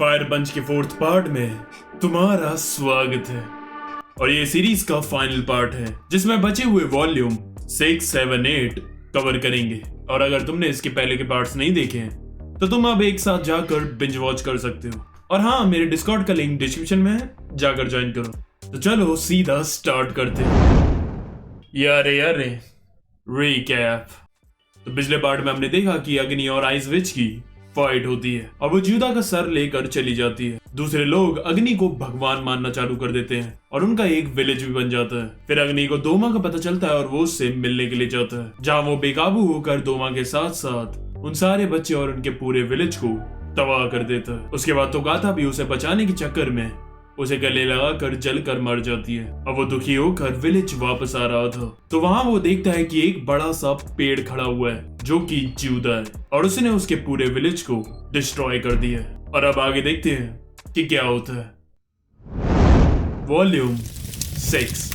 Fire पंच के 4th part में तुम्हारा स्वागत है और ये सीरीज का फाइनल पार्ट है जिसमें बचे हुए वॉल्यूम 6, 7, 8 कवर करेंगे। और अगर तुमने इसके पहले के पार्ट्स नहीं देखे हैं तो तुम अब एक साथ जाकर बिंज वॉच कर सकते हो। और हाँ, मेरे डिस्कॉर्ड का लिंक डिस्क्रिप्शन में है, जाकर ज्वाइन करो। तो चलो सीधा स्टार्ट करते हैं। यारे रिकैप। तो पिछले पार्ट में हमने देखा कि अग्नि और आइस विच की फाइट होती है और वो ज्यूदा का सर लेकर चली जाती है। दूसरे लोग अग्नि को भगवान मानना चालू कर देते हैं और उनका एक विलेज भी बन जाता है। फिर अग्नि को दोमा का पता चलता है और वो उससे मिलने के लिए जाता है, जहाँ वो बेकाबू होकर दोमा के साथ साथ उन सारे बच्चे और उनके पूरे विलेज को तबाह कर देता है। उसके बाद तोगाता भी उसे बचाने के चक्कर में उसे गले लगाकर जलकर मर जाती है। अब वो दुखी होकर विलेज वापस आ रहा था तो वहाँ वो देखता है कि एक बड़ा सा पेड़ खड़ा हुआ है जो कि ज्यूदा है और उसने उसके पूरे विलेज को डिस्ट्रॉय कर दिया है। और अब आगे देखते हैं कि क्या होता है। वॉल्यूम 6।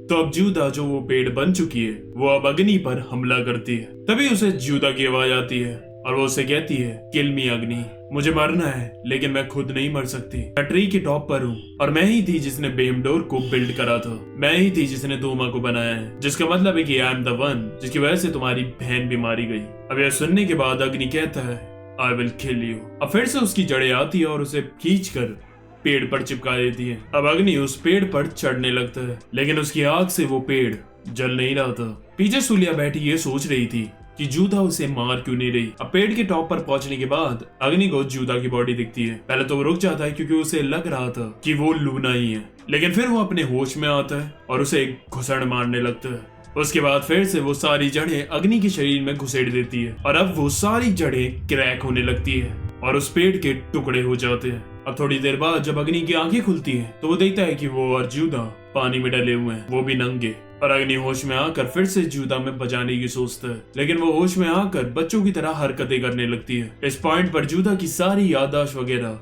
तो अब ज्यूदा जो वो पेड़ बन चुकी है वो अब अग्नि पर हमला करती है। तभी उसे ज्यूदा की आवाज आती है और वो उसे कहती है, किल मी अग्नि, मुझे मरना है लेकिन मैं खुद नहीं मर सकती। मैं ट्री के टॉप पर हूँ और मैं ही थी जिसने बेमडोर को बिल्ड करा था। मैं ही थी जिसने दोमा को बनाया है, जिसका मतलब है कि आई एम द वन जिसकी वजह से तुम्हारी बहन भी मारी गई। अब यह सुनने के बाद अग्नि कहता है, आई विल किल यू। अब फिर से उसकी जड़ें आती है और उसे खींच कर पेड़ पर चिपका देती है। अब अग्नि उस पेड़ पर चढ़ने लगता है लेकिन उसकी आग से वो पेड़ जल नहीं रहा था। पीछे सूलिया बैठी ये सोच रही थी कि ज्यूदा उसे मार क्यों नहीं रही। अब पेड़ के टॉप पर पहुंचने के बाद अग्नि को ज्यूदा की बॉडी दिखती है। पहले तो वो रुक जाता है क्योंकि उसे लग रहा था कि वो लूना ही है, लेकिन फिर वो अपने होश में आता है और उसे एक घुसड़ मारने लगता है। उसके बाद फिर से वो सारी जड़ें अग्नि के शरीर में घुसेड़ देती है और अब वो सारी जड़ें क्रैक होने लगती है और उस पेड़ के टुकड़े हो जाते हैं। अब थोड़ी देर बाद जब अग्नि की आंखें खुलती है तो वो देखता है कि वो और ज्यूदा पानी में डले हुए हैं, वो भी नंगे। और अग्नि होश में आकर फिर से ज्यूदा में बचाने की सोचता है, लेकिन वो होश में आकर बच्चों की तरह हरकतें करने लगती है। इस पॉइंट पर ज्यूदा की सारी याददाश्त वगैरह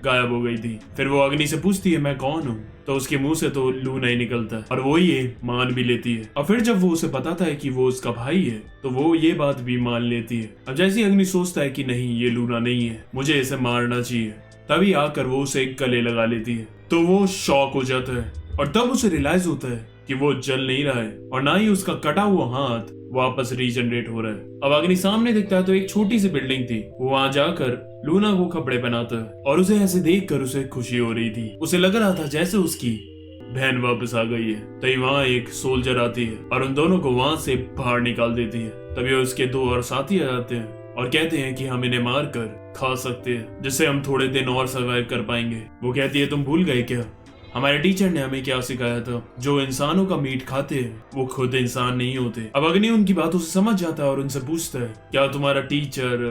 गायब हो गई थी। फिर वो अग्नि से पूछती है, मैं कौन हूँ? तो उसके मुंह से तो लूना ही निकलता है और वो ये मान भी लेती है। और फिर जब वो उसे बताता है कि वो उसका भाई है तो वो ये बात भी मान लेती है। अब जैसे अग्नि सोचता है कि नहीं, ये लूना नहीं है, मुझे इसे मारना चाहिए, तभी आकर वो उसे गले लगा लेती है। तो वो शॉक हो जाता है और तब उसे रियलाइज होता है कि वो जल नहीं रहा है और ना ही उसका कटा हुआ हाथ वापस रीजनरेट हो रहा है। अब अग्नि सामने दिखता है तो एक छोटी सी बिल्डिंग थी। वो वहां जाकर लूना को कपड़े पहनाता है और उसे ऐसे देखकर उसे खुशी हो रही थी। उसे लग रहा था जैसे उसकी बहन वापस आ गई है। तभी वहां एक सोल्जर आती है और उन दोनों को वहां से बाहर निकाल देती है। तभी उसके 2 और साथी आ जाते हैं और कहते हैं कि हम इन्हें मार कर खा सकते हैं जिससे हम थोड़े दिन और सर्वाइव कर पाएंगे। वो कहती है, तुम भूल गए क्या हमारे टीचर ने हमें क्या सिखाया था? जो इंसानों का मीट खाते हैं वो खुद इंसान नहीं होते। अब अग्नि उनकी बातों से समझ जाता है और उनसे पूछता है, क्या तुम्हारा टीचर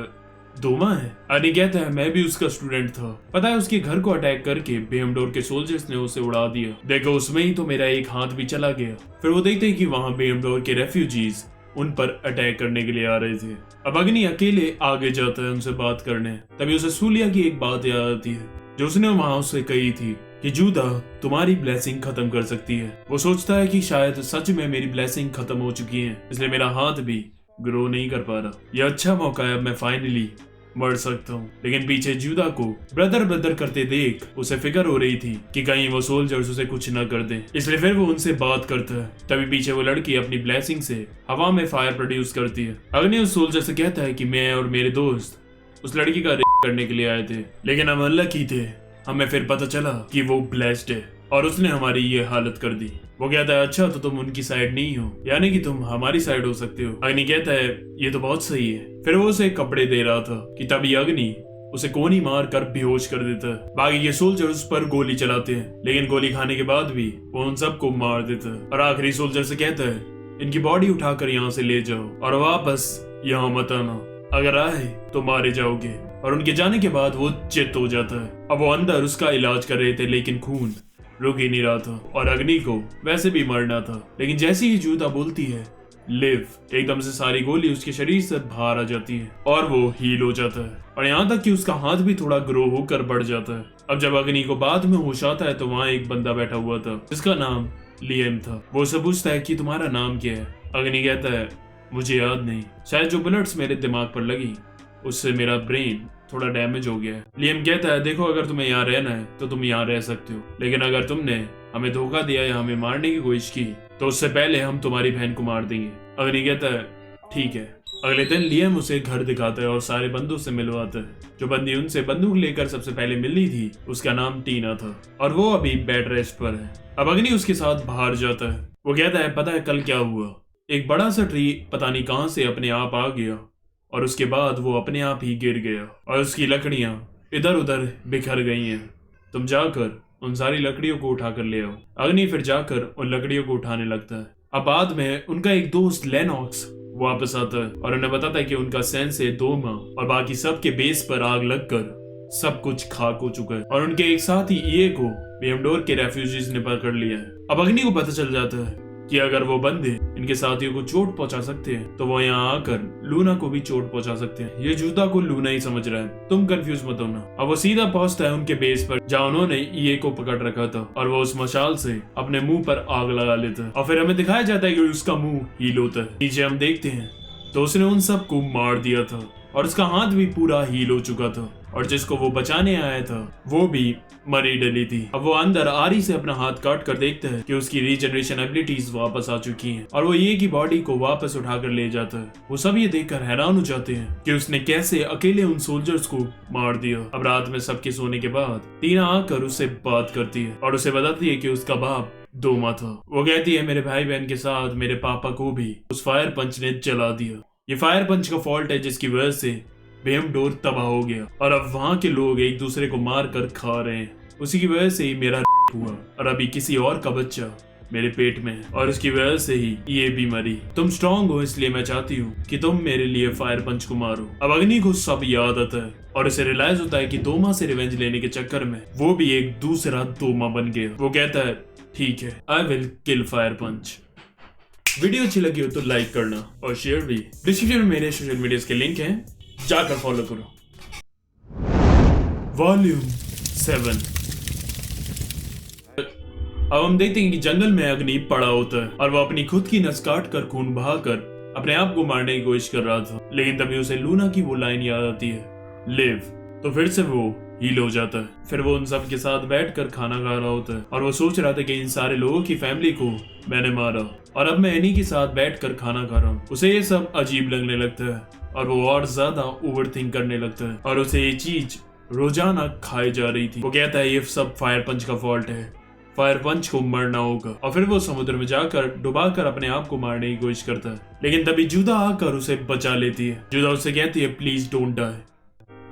दोमा है? अग्नि कहता है, मैं भी उसका स्टूडेंट था। पता है उसके घर को अटैक करके बेमडोर के सोल्जर्स ने उसे उड़ा दिया। देखो उसमें ही तो मेरा एक हाथ भी चला गया। फिर वो देखते हैं कि वहाँ बेमडोर के रेफ्यूजीज उन पर अटैक करने के लिए आ रहे थे। अब अग्नि अकेले आगे जाता है उनसे बात करने। तभी उसे सूलिया की एक बात याद आती है जो उसने वहां उससे कही थी कि ज्यूदा तुम्हारी ब्लेसिंग खत्म कर सकती है। वो सोचता है कि शायद सच में मेरी ब्लेसिंग खत्म हो चुकी है, इसलिए मेरा हाथ भी ग्रो नहीं कर पा रहा। यह अच्छा मौका है, अब मैं फाइनली मर सकता हूँ। लेकिन पीछे ज्यूदा को ब्रदर करते देख उसे फिक्र हो रही थी कि कहीं वो सोल्जर्स उसे कुछ न कर दें, इसलिए फिर वो उनसे बात करता है। तभी पीछे वो लड़की अपनी ब्लेसिंग से हवा में फायर प्रोड्यूस करती है। अग्नि उस सोल्जर से कहता है कि मैं और मेरे दोस्त उस लड़की का रेप करने के लिए आए थे, लेकिन हम अनलकी थे। हमें फिर पता चला कि वो ब्लेस्ड है और उसने हमारी ये हालत कर दी। वो कहता है, अच्छा तो तुम उनकी साइड नहीं हो, यानी कि तुम हमारी साइड हो सकते हो। अग्नि कहता है, ये तो बहुत सही है। फिर वो उसे कपड़े दे रहा था कि तभी अग्नि उसे कोनी मार कर बेहोश कर देता है। बाकी के सोल्जर उस पर गोली चलाते हैं, लेकिन गोली खाने के बाद भी वो उन सबको मार देता है और आखिरी सोल्जर से कहता है, इनकी बॉडी उठाकर यहाँ से ले जाओ और वापस यहाँ मत आना, अगर आए तो मारे जाओगे। और उनके जाने के बाद वो चित हो जाता है। अब वो अंदर उसका इलाज कर रहे थे लेकिन खून रुक ही नहीं रहा था और अग्नि को वैसे भी मरना था। लेकिन जैसे ही ज्यूदा बोलती है लिव, एकदम से सारी गोली उसके शरीर से बाहर आ जाती है और वो हील हो जाता है और यहाँ तक कि उसका हाथ भी थोड़ा ग्रो होकर बढ़ जाता है। अब जब अग्नि को बाद में होश आता है तो वहाँ एक बंदा बैठा हुआ था जिसका नाम लियम था। वो उसे पूछता है कि तुम्हारा नाम क्या है? अग्नि कहता है, मुझे याद नहीं, शायद जो बुलेट्स मेरे दिमाग पर लगी उससे मेरा ब्रेन थोड़ा डैमेज हो गया है। लियम कहता है देखो अगर तुम्हें यहाँ रहना है तो तुम यहाँ रह सकते हो, लेकिन अगर तुमने हमें धोखा दिया या हमें मारने की कोशिश की तो उससे पहले हम तुम्हारी बहन को मार देंगे। अग्नि कहता है ठीक है। अगले दिन लियम उसे घर दिखाता है और सारे बंदों से मिलवाता है। जो बंदी उनसे बंदूक लेकर सबसे पहले मिली थी उसका नाम टीना था और वो अभी बेड रेस्ट पर है। अब अग्नि उसके साथ बाहर जाता है। वो कहता है पता है कल क्या हुआ, एक बड़ा सा ट्री पता नहीं कहां से अपने आप आ गया और उसके बाद वो अपने आप ही गिर गया और उसकी लकड़ियां इधर उधर बिखर गई हैं। तुम जाकर उन सारी लकड़ियों को उठाकर ले आओ। अग्नि फिर जाकर उन लकड़ियों को उठाने लगता है। अब बाद में उनका एक दोस्त लेनॉक्स वापस आता है और उन्हें बताता है कि उनका सेंसे दोमा और बाकी सब के बेस पर आग लगकर सब कुछ खाक हो चुका है और उनके एक साथी ईए को बेमडोर के रेफ्यूजीज ने पकड़ लिया है। अब अग्नि को पता चल जाता है कि अगर वो बंदे इनके साथियों को चोट पहुंचा सकते हैं तो वो यहाँ आकर लूना को भी चोट पहुंचा सकते हैं। ये जूता को लूना ही समझ रहा है, तुम कंफ्यूज मत होना। अब वो सीधा पहुंचता है उनके बेस पर जहाँ उन्होंने ईए को पकड़ रखा था और वो उस मशाल से अपने मुंह पर आग लगा लेता है और फिर हमें दिखाया जाता है कि उसका मुंह हील होता है। नीचे हम देखते हैं तो उसने उन सबको मार दिया था और उसका हाथ भी पूरा हील हो चुका था और जिसको वो बचाने आया था वो भी मरी डली थी। अब वो अंदर आरी से अपना हाथ काट कर देखता है कि उसकी रीजनरेशन एबिलिटीज वापस आ चुकी हैं और वो ये की बॉडी को वापस उठाकर ले जाता है। वो सब ये देखकर हैरान हो जाते हैं कि उसने कैसे अकेले उन सोल्जर्स को मार दिया। अब रात में सबके सोने के बाद टीना आकर उससे बात करती है और उसे बताती है कि उसका बाप दोमा था। वो कहती है मेरे भाई बहन के साथ मेरे पापा को भी उस फायर पंच ने जला दिया। ये फायर पंच का फॉल्ट है जिसकी वजह से बेमडोर तबाह हो गया और अब वहाँ के लोग एक दूसरे को मार कर खा रहे हैं। उसी की वजह से ही मेरा हुआ और अभी किसी और का बच्चा मेरे पेट में है और उसकी वजह से ही ये भी मरी। तुम स्ट्रांग हो इसलिए मैं चाहती हूँ कि तुम मेरे लिए फायर पंच को मारो। अब अग्नि को सब याद आता है और उसे रियलाइज होता है कि दोमा से रिवेंज लेने के चक्कर में वो भी एक दूसरा दोमा बन गया। वो कहता है ठीक है I will kill fire punch. Video अच्छी लगी हो तो लाइक करना और शेयर भी। डिस्क्रिप्शन में मेरे सोशल मीडिया के लिंक हैं, जाकर फॉलो करो। वॉल्यूम 7। अब हम देखते हैं कि जंगल में अग्नि पड़ा होता है और वो अपनी खुद की नस काट कर खून बहाकर अपने आप को मारने की कोशिश कर रहा था, लेकिन तभी उसे लूना की वो लाइन याद आती है लिव। तो फिर से वो हील हो जाता है। फिर वो उन सब के साथ बैठकर खाना खा रहा होता है और वो सोच रहा था कि इन सारे लोगों की फैमिली को मैंने मारा और अब मैं इन्हीं के साथ बैठकर खाना खा रहा हूँ। उसे ये सब अजीब लगने लगता है और वो और ज्यादा ओवरथिंक करने लगता है और उसे ये चीज रोजाना खाई जा रही थी। वो कहता है ये सब फायर पंच का फॉल्ट है, फायर पंच को मरना होगा और फिर वो समुद्र में जाकर डुबाकर अपने आप को मारने की कोशिश करता है, लेकिन तभी जुदा आकर उसे बचा लेती है। जुदा उससे कहती है प्लीज डोंट डाई,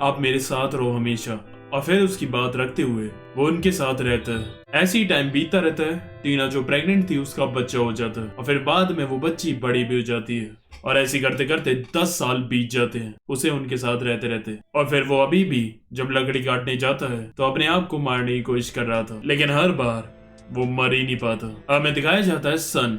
आप मेरे साथ रहो हमेशा। और फिर उसकी बात रखते हुए वो उनके साथ रहता है। ऐसी टाइम बीतता रहता है। टीना जो प्रेग्नेंट थी उसका बच्चा हो जाता है और फिर बाद में वो बच्ची बड़ी भी हो जाती है और ऐसे करते करते 10 साल बीत जाते हैं उसे उनके साथ रहते रहते। और फिर वो अभी भी जब लकड़ी काटने जाता है तो अपने आप को मारने की कोशिश कर रहा था, लेकिन हर बार वो मर ही नहीं पाता। हमें दिखाया जाता है सन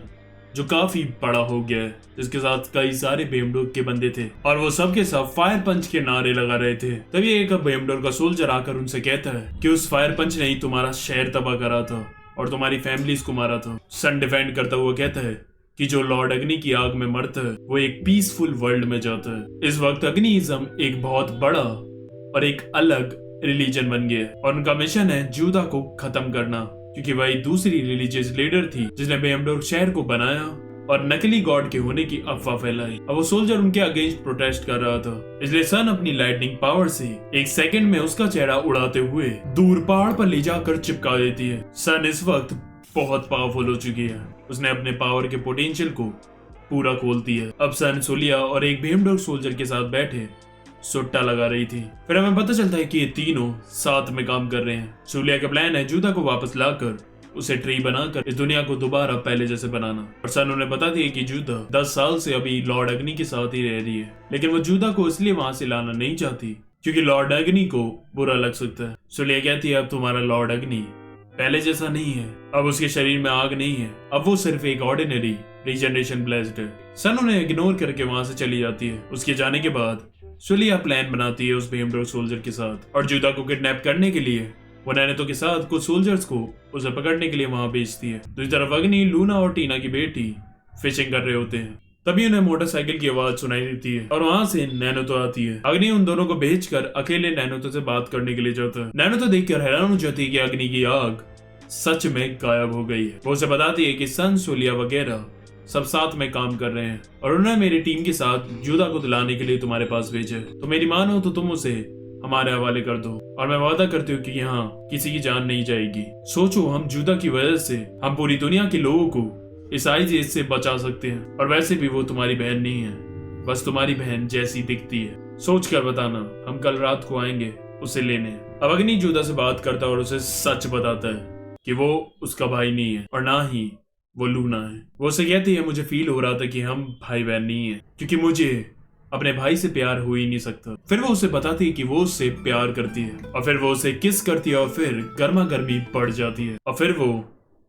जो काफी बड़ा हो गया है, जिसके साथ कई सारे बेमडोर के बंदे थे और वो सबके सब फायर पंच के नारे लगा रहे थे। तभी एक बेमडोर का सोल्जर आकर उनसे कहता है कि उस फायर पंच ने ही तुम्हारा शहर तबाह करा था और तुम्हारी फैमिलीज को मारा था। सन डिफेंड करता हुआ कहता है कि जो लॉर्ड अग्नि की आग में मरता है वो एक पीसफुल वर्ल्ड में जाता है। इस वक्त अग्निइज्म एक बहुत बड़ा और एक अलग रिलीजन बन गया और उनका मिशन है जूदा को खत्म करना, क्योंकि वही दूसरी रिलीजियस लीडर थी जिसने बेमडोर शहर को बनाया और नकली गॉड के होने की अफवाह फैलाई। अब वो सोल्जर उनके अगेंस्ट प्रोटेस्ट कर रहा था, इसलिए सन अपनी लाइटनिंग पावर से एक सेकंड में उसका चेहरा उड़ाते हुए दूर पहाड़ पर ले जाकर चिपका देती है। सन इस वक्त बहुत पावरफुल हो चुकी है, उसने अपने पावर के पोटेंशियल को पूरा खोल दिया है। अब सन सोलिया और एक बेमडोर सोल्जर के साथ बैठे सुट्टा लगा रही थी। फिर हमें पता चलता है कि ये तीनों साथ में काम कर रहे हैं। सोलिया का प्लान है जूदा को वापस लाकर उसे ट्री बनाकर इस दुनिया को दोबारा पहले जैसे बनाना। और सन उन्हें बता दिया कि जूदा 10 साल से अभी लॉर्ड अग्नि के साथ ही रह रही है, लेकिन वो जूदा को इसलिए वहां से लाना नहीं चाहती क्योंकि लॉर्ड अग्नि को बुरा लग सकता है। सोलिया कहती है अब तुम्हारा लॉर्ड अग्नि पहले जैसा नहीं है, अब उसके शरीर में आग नहीं है, अब वो सिर्फ एक ऑर्डिनरी रीजनरेशन ब्लेस्ड है। सन उन्हें इग्नोर करके वहां से चली जाती है। उसके जाने के बाद सोलिया प्लान बनाती है उस बेमडोर सोल्जर के साथ और जूदा को किडनैप करने के लिए वो नैनेतो के साथ कुछ सोल्जर्स को उसे पकड़ने के लिए वहां भेजती है। दूसरी तरफ अग्नि, लूना और टीना की बेटी फिशिंग कर रहे होते हैं। तभी उन्हें मोटरसाइकिल की आवाज सुनाई देती है और वहाँ से नैनोतो आती है। अग्नि उन दोनों को भेजकर अकेले नैनोतो से बात करने के लिए जाता है। नैनोतो देखकर हैरान हो जाती है कि अग्नि की आग सच में गायब हो गई है। वो उसे बताती है कि सन, सोलिया वगैरह सब साथ में काम कर रहे हैं और उन्होंने मेरी टीम के साथ जुदा को दिलाने के लिए तुम्हारे पास भेजा है। तो मेरी मानो तो तुम उसे हमारे हवाले कर दो और मैं वादा करती हूँ कि यहाँ किसी की जान नहीं जाएगी। सोचो, हम जुदा की वजह से हम पूरी दुनिया के लोगों को इस आईजेज से बचा सकते हैं और वैसे भी वो तुम्हारी बहन नहीं है, बस तुम्हारी बहन जैसी दिखती है। सोच कर बताना, हम कल रात को आएंगे उसे लेने। अब अग्नि जुदा से बात करता है और उसे सच बताता है कि वो उसका भाई नहीं है और ना ही वो लूना है। वो उसे कहती है, मुझे फील हो रहा था कि हम भाई बहन नहीं है क्योंकि मुझे अपने भाई से प्यार हो ही नहीं सकता। फिर वो उसे बताती है कि वो उससे प्यार करती है और फिर वो उसे किस करती है और फिर गर्मा गर्मी बढ़ जाती है और फिर वो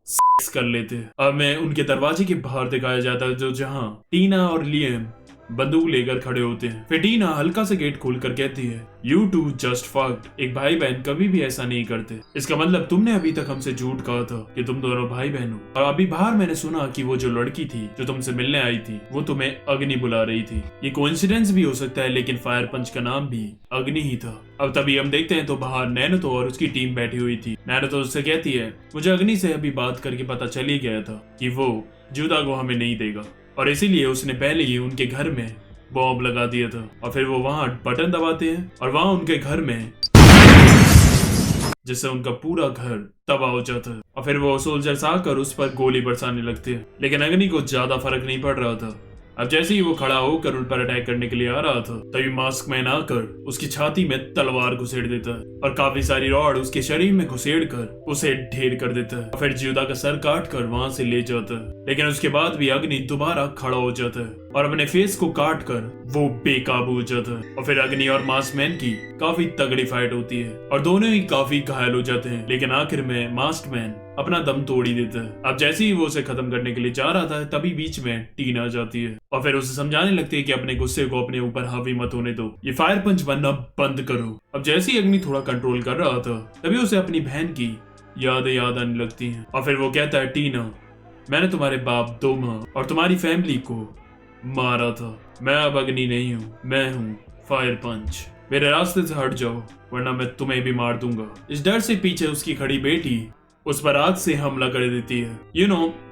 सेक्स कर लेते हैं। अब मैं उनके दरवाजे के बाहर दिखाया जाता है जो जहाँ टीना और लियम बंदूक लेकर खड़े होते हैं। फिर टीना हल्का से गेट खोलकर कहती है, यू टू जस्ट फक्ड। एक भाई बहन कभी भी ऐसा नहीं करते। इसका मतलब तुमने अभी तक हमसे झूठ कहा था कि तुम दोनों भाई बहन हो। और अभी बाहर मैंने सुना कि वो जो लड़की थी जो तुमसे मिलने आई थी वो तुम्हें अग्नि बुला रही थी। ये कोइंसिडेंस भी हो सकता है लेकिन फायर पंच का नाम भी अग्नि ही था। अब तभी हम देखते हैं तो बाहर नैनोतो और उसकी टीम बैठी हुई थी। नैनोतो उससे कहती है, मुझे अग्नि से अभी बात करके पता चल ही गया था कि वो जुदा को हमें नहीं देगा और इसीलिए उसने पहले ही उनके घर में बॉम्ब लगा दिया था। और फिर वो वहां बटन दबाते हैं और वहां उनके घर में जिससे उनका पूरा घर तबाह हो जाता है। और फिर वो सोल्जर्स आकर उस पर गोली बरसाने लगते हैं लेकिन अग्नि को ज्यादा फर्क नहीं पड़ रहा था। अब जैसे ही वो खड़ा होकर उन पर अटैक करने के लिए आ रहा था तभी मास्क मैन आकर उसकी छाती में तलवार घुसेड़ देता है और काफी सारी रॉड उसके शरीर में घुसेड़ कर उसे ढेर कर देता है। फिर जुदा का सर काट कर वहां से ले जाता है लेकिन उसके बाद भी अग्नि दोबारा खड़ा हो जाता है और अपने फेस को काट कर वो बेकाबू हो जाता है। और फिर अग्नि और मास्क मैन की काफी तगड़ी फाइट होती है और दोनों ही काफी घायल हो जाते हैं लेकिन आखिर में मास्क मैन अपना दम तोड़ ही देता है। अब जैसे ही वो उसे खत्म करने के लिए जा रहा था तभी बीच में टीना आ जाती है और फिर उसे समझाने लगती है कि अपने गुस्से को अपने ऊपर हावी मत होने दो, ये फायर पंच बनना बंद करो। अब जैसे ही अग्नि थोड़ा कंट्रोल कर रहा था तभी उसे अपनी बहन की यादें याद आने लगती हैं और फिर वो कहता है, टीना, मैंने तुम्हारे बाप दोमा और तुम्हारी फैमिली को मारा था। मैं अब अग्नि नहीं हूँ, मैं हूँ फायर पंच। मेरे रास्ते से हट जाओ वरना मैं तुम्हें भी मार दूंगा। इस डर से पीछे उसकी खड़ी बेटी उस पर आग से हमला कर देती है,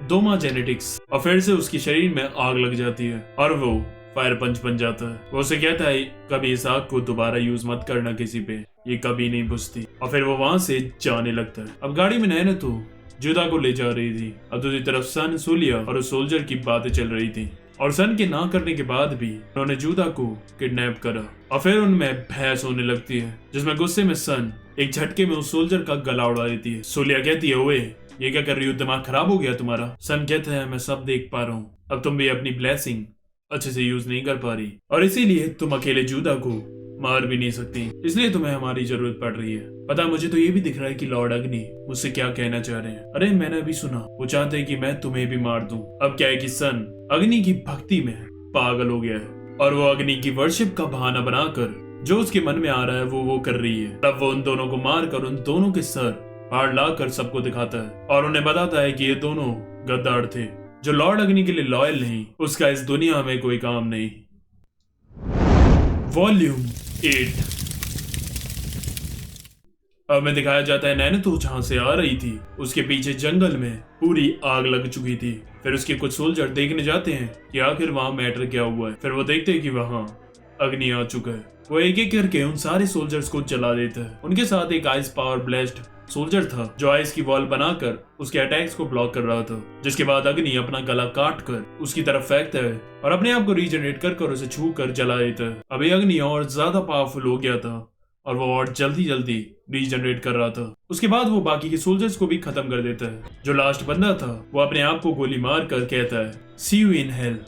दोमा जेनेटिक्स, और फिर से उसकी शरीर में आग लग जाती है और वो फायर पंच बन जाता है। वो उसे कहता है, कभी इस आग को दोबारा यूज मत करना किसी पे, ये कभी नहीं बुझती। और फिर वो वहां से जाने लगता है। अब गाड़ी में नैनोतो जुदा को ले जा रही थी। अब दूसरी तरफ सन, सोलिया और उस सोल्जर की बातें चल रही थी और सन के ना करने के बाद भी उन्होंने जुदा को किडनैप करा और फिर उनमें बहस होने लगती है जिसमें गुस्से में सन एक झटके में उस सोल्जर का गला उड़ा देती है। सोलिया कहती है, ओए ये क्या कर रही हो, दिमाग खराब हो गया तुम्हारा। सन कहता है, मैं सब देख पा रहा हूँ, अब तुम भी अपनी ब्लेसिंग अच्छे से यूज नहीं कर पा रही और इसीलिए तुम अकेले जुदा को मार भी नहीं सकती, इसलिए तुम्हें हमारी जरूरत पड़ रही है। पता मुझे तो ये भी दिख रहा है कि लॉर्ड अग्नि मुझसे क्या कहना चाह रहे हैं। अरे मैंने अभी सुना वो चाहते हैं कि मैं तुम्हें भी मार दूं। अब क्या है कि सन अग्नि की भक्ति में पागल हो गया है और वो अग्नि की वर्शिप का बहाना बनाकर जो उसके मन में आ रहा है वो कर रही है। तब वो उन दोनों को मार कर उन दोनों के सर फाड़ लाकर सबको दिखाता है और उन्हें बताता है कि ये दोनों गद्दार थे। जो लॉर्ड अग्नि के लिए लॉयल नहीं उसका इस दुनिया में कोई काम नहीं। वॉल्यूम 8। अब में दिखाया जाता है नैनोतो जहां से आ रही थी उसके पीछे जंगल में पूरी आग लग चुकी थी। फिर उसके कुछ सोल्जर देखने जाते हैं कि आखिर वहां मैटर क्या हुआ है। फिर वो देखते हैं कि वहां अग्नि आ चुका है। वो एक एक करके उन सारे सोल्जर्स को जला देता है। उनके साथ एक आइस पावर ब्लास्ट सोल्जर था जो आइस की वॉल बनाकर उसके अटैक्स को ब्लॉक कर रहा था, जिसके बाद अग्नि अपना गला काट कर उसकी तरफ फेंकता है और अपने आप को रीजनरेट कर उसे छू कर जला देता है। अभी अग्नि और ज्यादा पावरफुल हो गया था और वो और जल्दी जल्दी रीजनरेट कर रहा था। उसके बाद वो बाकी के सोल्जर्स को भी खत्म कर देता है। जो लास्ट बंदा था वो अपने आप को गोली मार कर कहता है, सी यू इन हेल।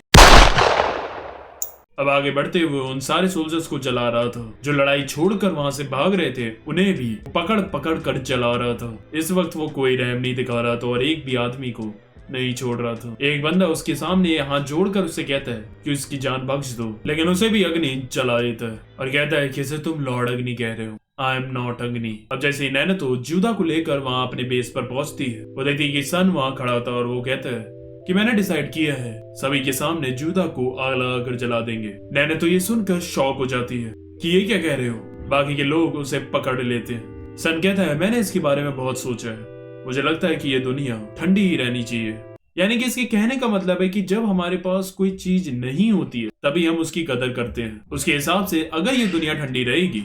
अब आगे बढ़ते हुए उन सारे सोल्जर्स को जला रहा था जो लड़ाई छोड़कर वहां से भाग रहे थे। उन्हें भी पकड़ पकड़ कर जला रहा था। इस वक्त वो कोई रहम नहीं दिखा रहा था और एक भी आदमी को नहीं छोड़ रहा था। एक बंदा उसके सामने हाथ जोड़कर उसे कहता है कि उसकी जान बख्श दो, लेकिन उसे भी अग्नि जला देता है और कहता है कि तुम लॉर्ड अग्नि कह रहे हो, आई एम नॉट अग्नि। अब जैसे ही नैनोतो जुदा को लेकर वहां अपने बेस पर पहुंचती है वो देखती है कि सन वहां खड़ा था और वो कहता है, कि मैंने डिसाइड किया है सभी के सामने जूदा को आग लगाकर जला देंगे। नैना तो ये सुनकर शॉक हो जाती है कि ये क्या कह रहे हो। बाकी के लोग उसे पकड़ लेते हैं। सन कहता है मैंने इसके बारे में बहुत सोचा है, मुझे लगता है कि ये दुनिया ठंडी ही रहनी चाहिए। यानी कि इसके कहने का मतलब है कि जब हमारे पास कोई चीज नहीं होती है तभी हम उसकी कदर करते हैं। उसके हिसाब से अगर ये दुनिया ठंडी रहेगी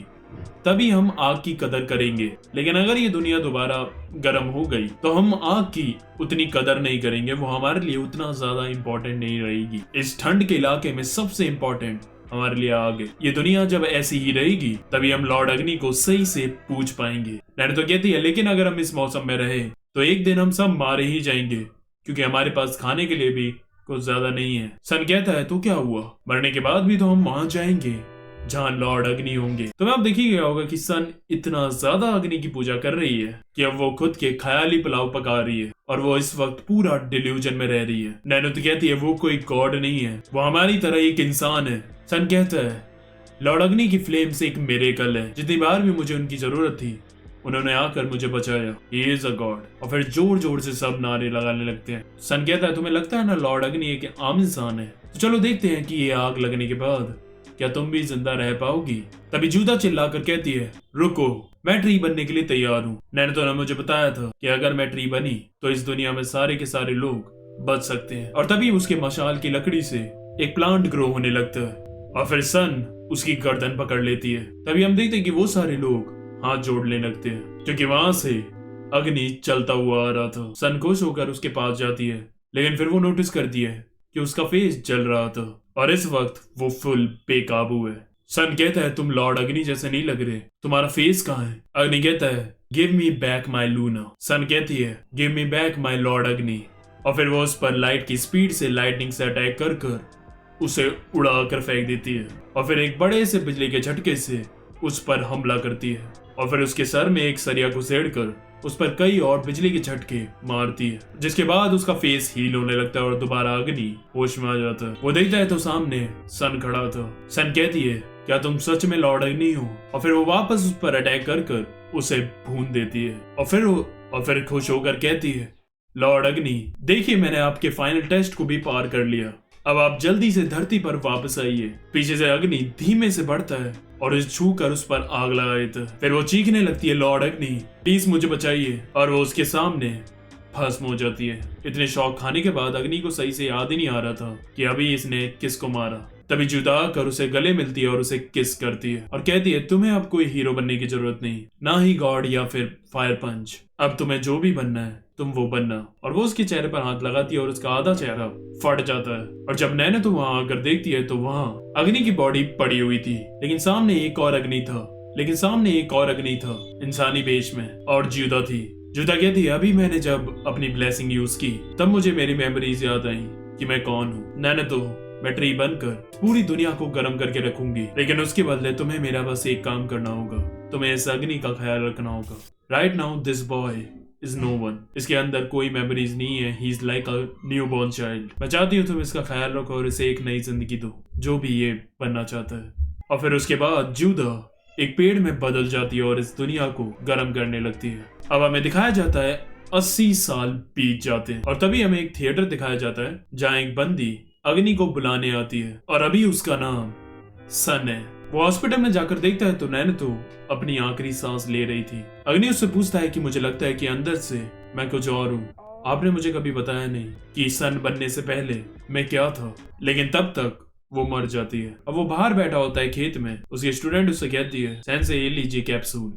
तभी हम आग की कदर करेंगे, लेकिन अगर ये दुनिया दोबारा गर्म हो गई तो हम आग की उतनी कदर नहीं करेंगे, वो हमारे लिए उतना ज्यादा इंपॉर्टेंट नहीं रहेगी। इस ठंड के इलाके में सबसे इंपॉर्टेंट हमारे लिए आग है। ये दुनिया जब ऐसी ही रहेगी तभी हम लॉर्ड अग्नि को सही से पूछ पाएंगे। नैना तो कहती है लेकिन अगर हम इस मौसम में रहे तो एक दिन हम सब मारे ही जाएंगे, क्योंकि हमारे पास खाने के लिए भी कुछ ज्यादा नहीं है। सन कहता है तो क्या हुआ, मरने के बाद भी तो हम वहां जाएंगे जहाँ लॉर्ड अग्नि होंगे। तो मैं अब देखी गया होगा कि सन इतना ज्यादा अग्नि की पूजा कर रही है कि अब वो खुद के ख्याली पुलाव पका रही है और वो इस वक्त पूरा डिल्यूजन में रह रही है। नैनो तो कहती है वो कोई गॉड नहीं है, वो हमारी तरह एक इंसान है। सन कहता है लॉर्ड अग्नि की फ्लेम से एक मिरेकल है, जितनी बार भी मुझे उनकी जरूरत थी उन्होंने आकर मुझे बचाया, ही इज अ गॉड। और फिर जोर जोर से सब नारे लगाने लगते हैं। सन कहता है तुम्हें लगता है ना लॉर्ड अग्नि एक आम इंसान है, तो चलो देखते हैं कि ये आग लगने के बाद क्या तुम भी जिंदा रह पाओगी। तभी जूदा चिल्लाकर कहती है रुको, मैं ट्री बनने के लिए तैयार हूँ। नैना तो ने मुझे बताया था कि अगर मैं ट्री बनी तो इस दुनिया में सारे के सारे लोग बच सकते हैं। और तभी उसके मशाल की लकड़ी से एक प्लांट ग्रो होने लगता है और फिर सन उसकी गर्दन पकड़ लेती है। तभी हम देखते हैं कि वो सारे लोग हाथ जोड़ने लगते हैं, क्योंकि वहां से अग्नि चलता हुआ आ रहा था। सन खुश होकर उसके पास जाती है, लेकिन फिर वो नोटिस करती है कि उसका फेस जल रहा था और इस वक्त वो फुल बेकाबू है। सन कहता है तुम लॉर्ड अग्नि जैसे नहीं लग रहे, तुम्हारा फेस कहाँ है। अग्नि कहता है give me back my Luna. सन कहती है give me back my lord Agni, और फिर वो उस पर लाइट की स्पीड से लाइटनिंग से अटैक कर कर उसे उड़ा कर फेंक देती है और फिर एक बड़े से बिजली के झटके से उस पर हमला करती है और फिर उसके सर में एक सरिया घुसेड़ कर उस पर कई और बिजली के झटके मारती है, जिसके बाद उसका फेस हील होने लगता है और दोबारा अग्नि होश में आ जाता है। वो देखता है तो सामने सन खड़ा था। सन कहती है क्या तुम सच में लॉर्ड अग्नि हो, और फिर वो वापस उस पर अटैक कर कर उसे भून देती है और फिर खुश होकर कहती है लॉर्ड अग्नि देखिए मैंने आपके फाइनल टेस्ट को भी पार कर लिया, अब आप जल्दी से धरती पर वापस आइए। पीछे से अग्नि धीमे से बढ़ता है और उसे छू कर उस पर आग लगा देता है। फिर वो चीखने लगती है लॉर्ड अग्नि प्लीज मुझे बचाइए, और वो उसके सामने भस्म हो जाती है। इतने शॉक खाने के बाद अग्नि को सही से याद ही नहीं आ रहा था कि अभी इसने किसको मारा। तभी जुदा कर उसे गले मिलती है और उसे किस करती है और कहती है तुम्हें अब कोई हीरो बनने की जरूरत नहीं, ना ही गॉड या फिर फायर पंच, अब तुम्हें जो भी बनना है तुम वो बनना। और वो उसके चेहरे पर हाथ लगाती है और उसका आधा चेहरा फट जाता है। और जब नैना तो वहां आकर देखती है तो वहां अग्नि की बॉडी पड़ी हुई थी, लेकिन सामने एक और अग्नि था इंसानी वेश में, और जुदा थी। जुदा कहती है अभी मैंने जब अपनी ब्लेसिंग यूज की तब मुझे मेरी मेमोरीज याद आई कि मैं कौन हूँ। नैना तो मैं ट्री बनकर पूरी दुनिया को गर्म करके रखूंगी, लेकिन उसके बदले तुम्हें मेरा बस एक काम करना होगा, तुम्हें इस अग्नि का ख्याल रखना होगा। Right now this boy is no one, इसके अंदर कोई मेमोरीज नहीं है, he is like a new born child. मैं चाहती हूँ तुम इसका ख्याल रखो और इसे एक नई जिंदगी दो, जो भी ये बनना चाहता है। और फिर उसके बाद जुदा एक पेड़ में बदल जाती है और इस दुनिया को गर्म करने लगती है। अब हमें दिखाया जाता है 80 साल बीत जाते हैं और तभी हमें एक थिएटर दिखाया जाता है जहाँ एक बंदी अग्नि को बुलाने आती है और अभी उसका नाम सन है। वो हॉस्पिटल में जाकर देखता है तो नैना तो अपनी आखिरी सांस ले रही थी। अग्नि उससे पूछता है कि मुझे लगता है कि अंदर से मैं कुछ और हूँ, आपने मुझे कभी बताया नहीं कि सन बनने से पहले मैं क्या था। लेकिन तब तक वो मर जाती है। अब वो बाहर बैठा होता है खेत में, उसकी स्टूडेंट उससे कहती है सेंसे ये लीजिए कैप्सूल,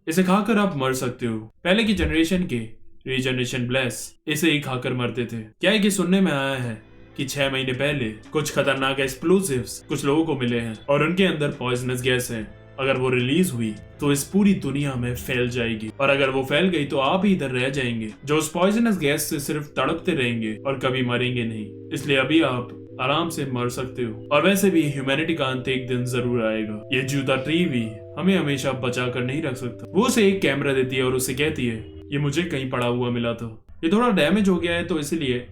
इसे खाकर आप मर सकते हो। पहले की जनरेशन के रीजनरेशन ब्लेस इसे ही खाकर मरते थे। क्या है कि सुनने में आया है कि 6 महीने पहले कुछ खतरनाक एक्सप्लोसिव्स कुछ लोगों को मिले हैं और उनके अंदर पॉइजनस गैस है। अगर वो रिलीज हुई तो इस पूरी दुनिया में फैल जाएगी और अगर वो फैल गई तो आप ही इधर रह जाएंगे जो उस पॉइजनस गैस से सिर्फ तड़पते रहेंगे और कभी मरेंगे नहीं। इसलिए अभी आप आराम से मर सकते हो और वैसे भी ह्यूमैनिटी का अंत एक दिन जरूर आएगा। ये जूता ट्री भी हमें हमेशा बचा कर नहीं रख सकता। वो उसे एक कैमरा देती है और उसे कहती है ये मुझे कहीं पड़ा हुआ मिला था, ये थोड़ा डैमेज हो गया है तो इसलिए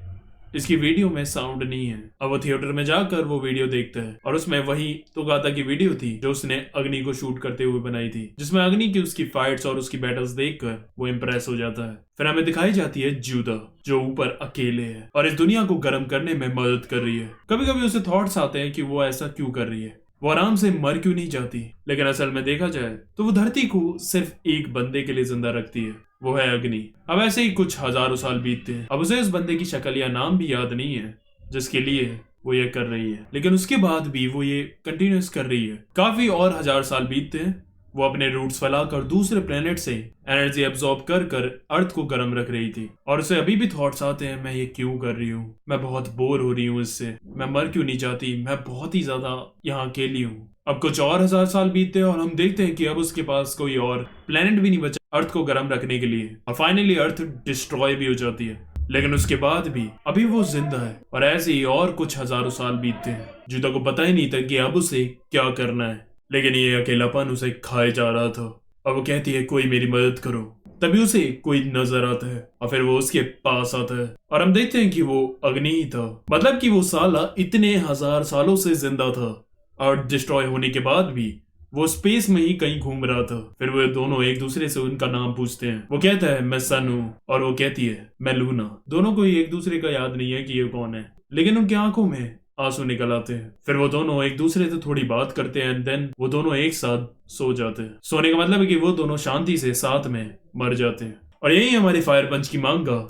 इसकी वीडियो में साउंड नहीं है। अब वो थिएटर में जाकर वो वीडियो देखता है और उसमें वही तोगाता की वीडियो थी जो उसने अग्नि को शूट करते हुए बनाई थी, जिसमें अग्नि की उसकी फाइट्स और उसकी बैटल्स देखकर वो इम्प्रेस हो जाता है। फिर हमें दिखाई जाती है ज्यूदा जो ऊपर अकेले है और इस दुनिया को गर्म करने में मदद कर रही है। कभी कभी उसे थॉट्स आते हैं कि वो ऐसा क्यों कर रही है, वो आराम से मर क्यों नहीं जाती, लेकिन असल में देखा जाए तो वो धरती को सिर्फ एक बंदे के लिए जिंदा रखती है, वो है अग्नि। अब ऐसे ही कुछ हजारों साल बीतते हैं। अब उसे इस बंदे की शक्ल या नाम भी याद नहीं है जिसके लिए वो ये कर रही है, लेकिन उसके बाद भी वो ये कंटिन्यूस कर रही है। काफी और 1000 साल बीतते हैं। वो अपने रूट्स फैलाकर दूसरे प्लेनेट से एनर्जी एब्जॉर्ब कर कर अर्थ को गर्म रख रही थी और उसे अभी भी थॉट्स आते हैं, मैं ये क्यों कर रही हूँ, मैं बहुत बोर हो रही हूँ इससे, मैं मर क्यों नहीं जाती, मैं बहुत ही ज्यादा यहाँ अकेली हूँ। अब कुछ और 1000 साल बीतते हैं और हम देखते हैं कि अब उसके पास कोई और प्लेनेट भी नहीं बचा अर्थ को गर्म रखने के लिए और फाइनली अर्थ डिस्ट्रॉय भी हो जाती है। लेकिन उसके बाद भी अभी वो जिंदा है और ऐसे ही और कुछ हजारों साल बीतते हैं। जुदा को पता ही नहीं था कि अब उसे क्या करना है, लेकिन ये अकेलापन उसे खाए जा रहा था। अब वो कहती है कोई मेरी मदद करो। तभी उसे कोई नजर आता है और फिर वो उसके पास आता है और हम देखते हैं कि वो अग्नि ही था। मतलब कि वो साला इतने 1000 सालों से जिंदा था और डिस्ट्रॉय होने के बाद भी वो स्पेस में ही कहीं घूम रहा था। फिर वो दोनों एक दूसरे से उनका नाम पूछते हैं। वो कहता है मैं सन हूँ और वो कहती है मैं लूना। दोनों को एक दूसरे का याद नहीं है कि ये कौन है, लेकिन उनकी आंखों में आंसू निकल आते हैं। फिर वो दोनों एक दूसरे से थोड़ी बात करते हैं एंड देन वो दोनों एक साथ सो जाते हैं। सोने का मतलब है कि वो दोनों शांति से साथ में मर जाते हैं और यही हमारी फायर पंच की मांगा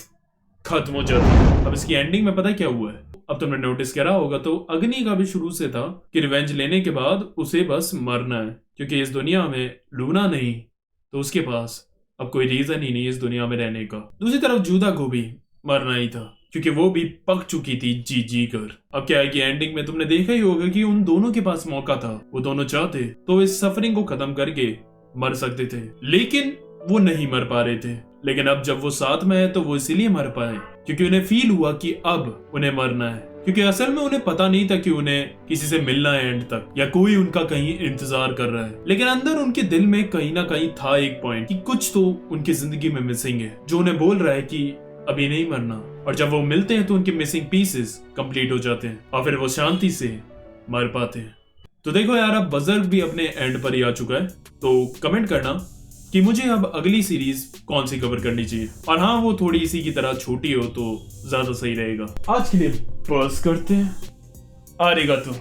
खत्म हो जाती है। अब इसकी एंडिंग में पता क्या हुआ है, अब तुमने नोटिस करा होगा तो अग्नि का भी शुरू से था कि रिवेंज लेने के बाद उसे बस मरना है, क्योंकि इस दुनिया में लूना नहीं तो उसके पास अब कोई रीजन ही नहीं इस दुनिया में रहने का। दूसरी तरफ जूदा को भी मरना ही था क्योंकि वो भी पक चुकी थी जी जी कर। अब क्या है कि एंडिंग में तुमने देखा ही होगा कि उन दोनों के पास मौका था, वो दोनों चाहते तो इस सफरिंग को खत्म करके मर सकते थे, लेकिन वो नहीं मर पा रहे थे। लेकिन अब जब वो साथ में है तो वो इसीलिए मर पाए क्योंकि उन्हें फील हुआ कि अब उन्हें मरना है, क्योंकि असल में उन्हें पता नहीं था कि उन्हें किसी से मिलना है एंड तक या कोई उनका कहीं इंतजार कर रहा है। लेकिन अंदर उनके दिल में कहीं ना कहीं था एक पॉइंट कि कुछ तो उनकी जिंदगी में मिसिंग है जो उन्हें बोल रहा है कि अभी नहीं मरना। और जब वो मिलते हैं तो उनके मिसिंग पीसेस कंप्लीट हो जाते हैं और फिर वो शांति से मर पाते हैं। तो देखो यार, अब बजर्ग भी अपने एंड पर ही आ चुका है, तो कमेंट करना कि मुझे अब अगली सीरीज कौन सी कवर करनी चाहिए। और हाँ, वो थोड़ी इसी की तरह छोटी हो तो ज्यादा सही रहेगा। आज के लिए बस करते हैं। आरिगातो।